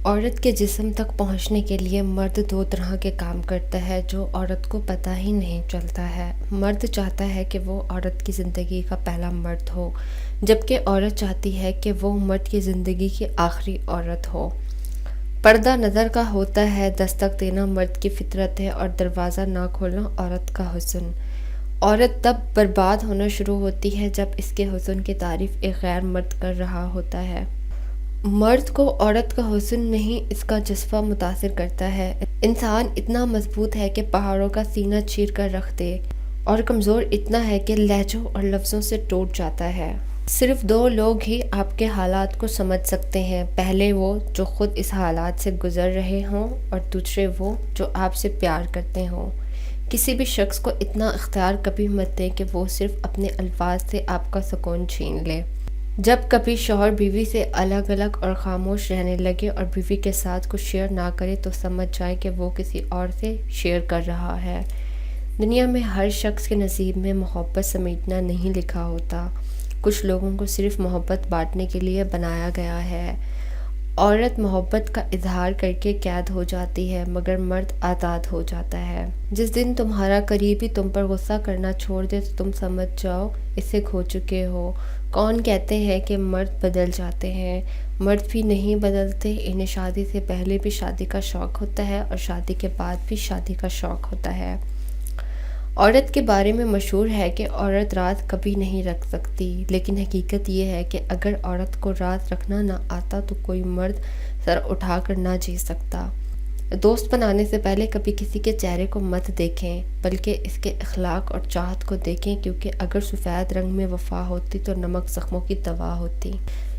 عورت کے جسم تک پہنچنے کے لیے مرد دو طرح کے کام کرتا ہے جو عورت کو پتہ ہی نہیں چلتا ہے۔ مرد چاہتا ہے کہ وہ عورت کی زندگی کا پہلا مرد ہو، جبکہ عورت چاہتی ہے کہ وہ مرد کی زندگی کی آخری عورت ہو۔ پردہ نظر کا ہوتا ہے، دستک دینا مرد کی فطرت ہے اور دروازہ نہ کھولنا عورت کا حسن۔ عورت تب برباد ہونا شروع ہوتی ہے جب اس کے حسن کی تعریف ایک غیر مرد کر رہا ہوتا ہے۔ مرد کو عورت کا حسن نہیں، اس کا جذبہ متاثر کرتا ہے۔ انسان اتنا مضبوط ہے کہ پہاڑوں کا سینہ چیر کر رکھ دے، اور کمزور اتنا ہے کہ لہجوں اور لفظوں سے ٹوٹ جاتا ہے۔ صرف دو لوگ ہی آپ کے حالات کو سمجھ سکتے ہیں، پہلے وہ جو خود اس حالات سے گزر رہے ہوں، اور دوسرے وہ جو آپ سے پیار کرتے ہوں۔ کسی بھی شخص کو اتنا اختیار کبھی مت دیں کہ وہ صرف اپنے الفاظ سے آپ کا سکون چھین لے۔ جب کبھی شوہر بیوی سے الگ الگ اور خاموش رہنے لگے اور بیوی کے ساتھ کچھ شیئر نہ کرے تو سمجھ جائے کہ وہ کسی اور سے شیئر کر رہا ہے۔ دنیا میں ہر شخص کے نصیب میں محبت سمیٹنا نہیں لکھا ہوتا، کچھ لوگوں کو صرف محبت بانٹنے کے لیے بنایا گیا ہے۔ عورت محبت کا اظہار کر کے قید ہو جاتی ہے، مگر مرد آزاد ہو جاتا ہے۔ جس دن تمہارا قریبی تم پر غصہ کرنا چھوڑ دے تو تم سمجھ جاؤ اسے کھو چکے ہو۔ کون کہتے ہیں کہ مرد بدل جاتے ہیں؟ مرد بھی نہیں بدلتے، انہیں شادی سے پہلے بھی شادی کا شوق ہوتا ہے اور شادی کے بعد بھی شادی کا شوق ہوتا ہے۔ عورت کے بارے میں مشہور ہے کہ عورت راز کبھی نہیں رکھ سکتی، لیکن حقیقت یہ ہے کہ اگر عورت کو راز رکھنا نہ آتا تو کوئی مرد سر اٹھا کر نہ جی سکتا۔ دوست بنانے سے پہلے کبھی کسی کے چہرے کو مت دیکھیں، بلکہ اس کے اخلاق اور چاہت کو دیکھیں، کیونکہ اگر سفید رنگ میں وفا ہوتی تو نمک زخموں کی دوا ہوتی۔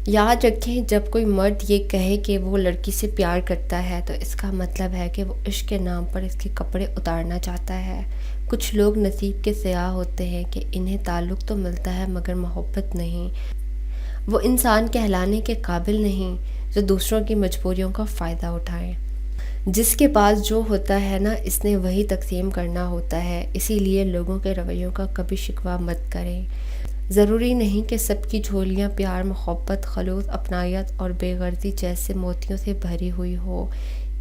یاد رکھیں، جب کوئی مرد یہ کہے کہ وہ لڑکی سے پیار کرتا ہے تو اس کا مطلب ہے کہ وہ عشق کے نام پر اس کے کپڑے اتارنا چاہتا ہے۔ کچھ لوگ نصیب کے سیاہ ہوتے ہیں کہ انہیں تعلق تو ملتا ہے مگر محبت نہیں۔ وہ انسان کہلانے کے قابل نہیں جو دوسروں کی مجبوریوں کا فائدہ اٹھائیں۔ جس کے پاس جو ہوتا ہے نا، اس نے وہی تقسیم کرنا ہوتا ہے، اسی لیے لوگوں کے رویوں کا کبھی شکوہ مت کریں۔ ضروری نہیں کہ سب کی جھولیاں پیار، محبت، خلوص، اپنائیت اور بے غرضی جیسے موتیوں سے بھری ہوئی ہو۔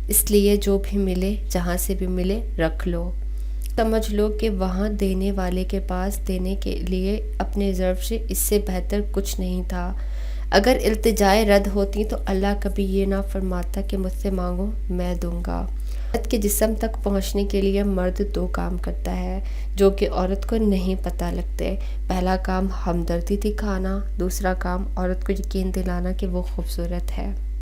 اس لیے جو بھی ملے، جہاں سے بھی ملے، رکھ لو۔ سمجھ لو کہ وہاں دینے والے کے پاس دینے کے لیے اپنے ضرف سے اس سے بہتر کچھ نہیں تھا۔ اگر التجائیں رد ہوتی تو اللہ کبھی یہ نہ فرماتا کہ مجھ سے مانگو میں دوں گا۔ عورت کے جسم تک پہنچنے کے لیے مرد دو کام کرتا ہے جو کہ عورت کو نہیں پتہ لگتے۔ پہلا کام ہمدردی دکھانا، دوسرا کام عورت کو یقین دلانا کہ وہ خوبصورت ہے۔